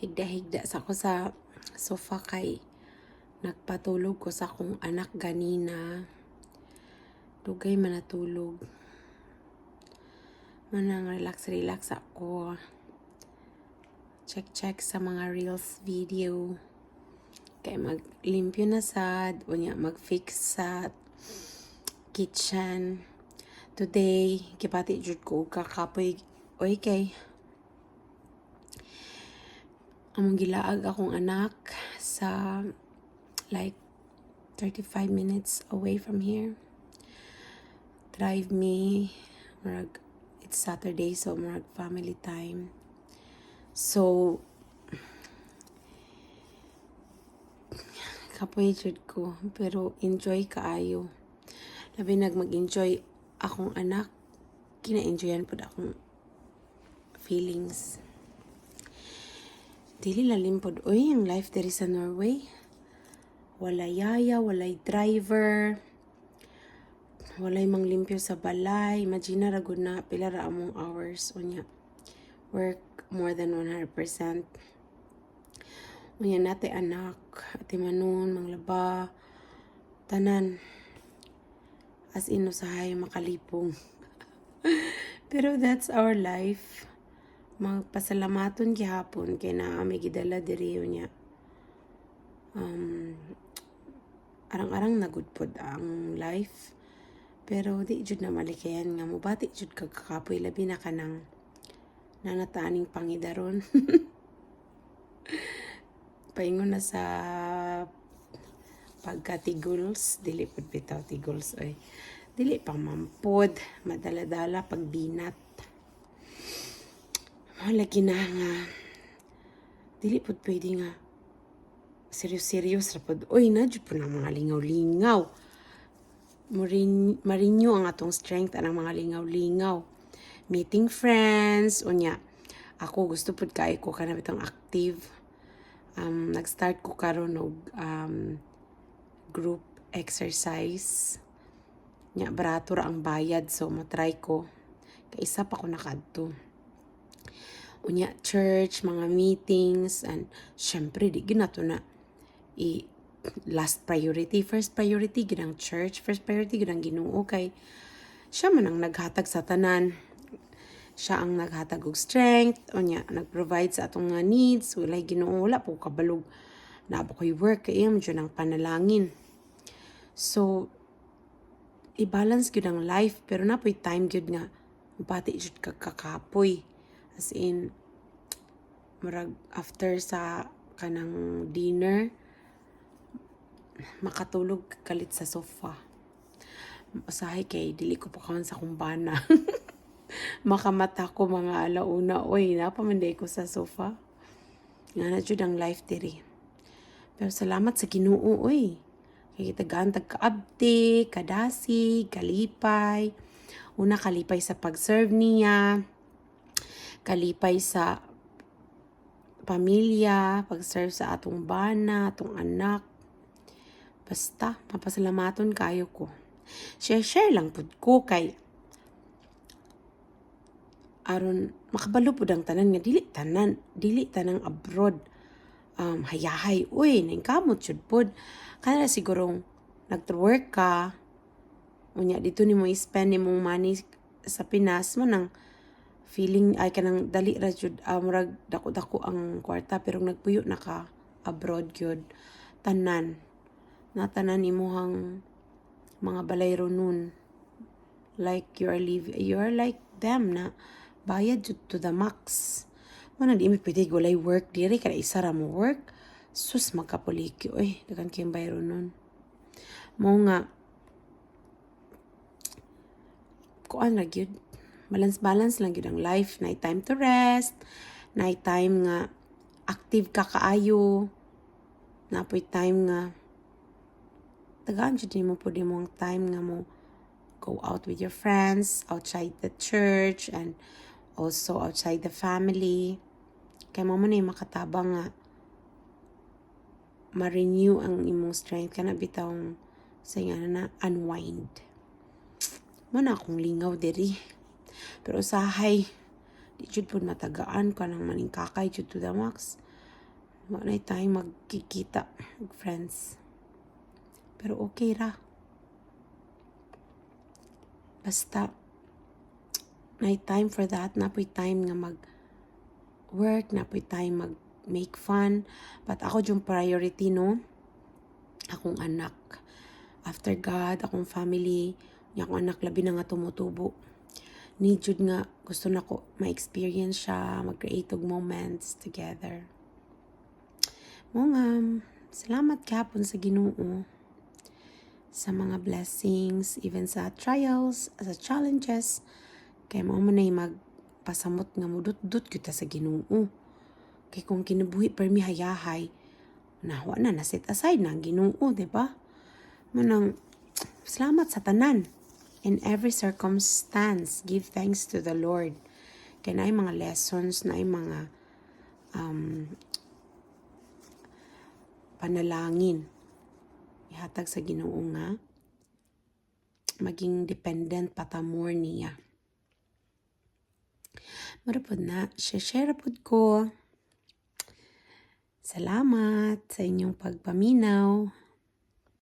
higda-higda sa ko sa sofa kay nagpatulog ko sa akong anak ganina. Dugay man natulog. Manang relax ako. Check sa mga reels video. Kay maglimpyo na sad, unya mag-fix sa kitchen. Today, kipati jud ko kakapoy. Oy kay among gilaag akong anak sa like 35 minutes away from here. Drive me. It's Saturday, so family time. So, kapoy jud ko, pero enjoy kaayo. Labi mag-enjoy akong anak, kina-enjoyan po akong feelings. Dili lalim pod oy ang life diri sa Norway. Walay yaya, walay driver, walay manglimpyo sa balay. Imagine ra gud na pila ra among hours unya. Work more than 100%. Unya nate anak, ati manon, manglaba, tanan. As in usahay makalipong. Pero that's our life. Magpasalamaton gihapon kay naa may gidala diri niya. Arang-arang na good pod ang life. Pero di jud na malikayan nga mobati jud kag kakapoy labi na kanang nanataaning pangidaron. Paingon na sa pagka-tiguls, dili pod bitaw tiguls oy. Dili pang mampod, madala-dala pag binat. Lagi na nga, dili pod pwede nga, serious ra pod. Oy, nadyo po ng mga lingaw-lingaw. Marinyo ang atong strength, anang mga lingaw-lingaw. Meeting friends, unya. Ako gusto pod kay ko kana bitong active. Nag-start ko karon og group exercise. Nya, barato ra ang bayad, so matry ko. Kay isa pa ko nakadto. Unya church, mga meetings, and syempre di ginato na last priority, first priority ginang church, first priority ginang Ginoo kay siya man ang naghatag sa tanan. Siya ang naghatag og strength, unya nagprovide sa atong mga needs. Walay Ginoo, wala po kabalog na ba ko'y work kay iyam dyan ang panalangin. So i-balance gyud ang life, pero napoy time gyud nga mupati jud kakapoy. As in, marag after sa kanang dinner, makatulog kalit sa sofa. Usahay kay dili ko pa kaon sa kumbana. Makamata ko mga alauna, oy, napamanday ko sa sofa. Nga na jud ang life diri. Pero salamat sa Ginoo, oy. Kay tagaan kaabdi, kadasi, kalipay. Una kalipay sa pag-serve niya. Kalipay sa pamilya, pag-serve sa atong bana, atong anak. Basta, mapasalamaton kayo ko. Share lang pud ko kay aron makabalo pud ang tanan nga dili tanang abroad hayahay. Uy, ningkamot jud pud. Kana sigurong nag-work ka, unya dito nimo i-spend nimong money sa Pinas mo nang feeling ay kanang dali ra jud murag dako-dako ang kwarta pero nagpuyo na ka abroad gyud. Tanan imuhang mga balayro nun, like you are like them na bayad jud to the max. Mana di mi pwede gulay work diri kada isa ra mo work. Sus magkapuliki oy, dagan kay bayro nun. Mo nga kuan ra gyud. Balance lang yun ang life. Night time to rest. Night time nga active ka kaayo. Napoy time nga tagaan dyan mo po din mo ang time nga mo go out with your friends outside the church and also outside the family. Kaya mo na yung makatabang nga ma-renew ang imong strength ka na bitawng sa na unwind. Mana akong lingaw diri. Pero usahay, di jud pud matagaan ka nang maningkakay jud to the max. Wala na tayo magkikita, friends. Pero okay ra. Basta, may time for that. Napoy time nga mag-work, napoy time mag-make fun. But ako yung priority, no? Akong anak. After God, akong family, akong anak labi na nga tumutubo. Need yun nga, gusto na ko ma-experience siya, mag-create og moments together. Mga, salamat kahapon sa Ginoo sa mga blessings, even sa trials, sa challenges. Kaya mo man ay magpasamot nga mudot-dot kita sa Ginoo. Kaya kung kinabuhi per mi hayahay, nawa na set aside na ang Ginoo, diba? Manang, salamat sa tanan. In every circumstance, give thanks to the Lord. Kaya na mga lessons, na mga panalangin. Ihatag sa Ginoo nga, maging dependent patamor niya. Marapod na, share pod ko. Salamat sa inyong pagpaminaw.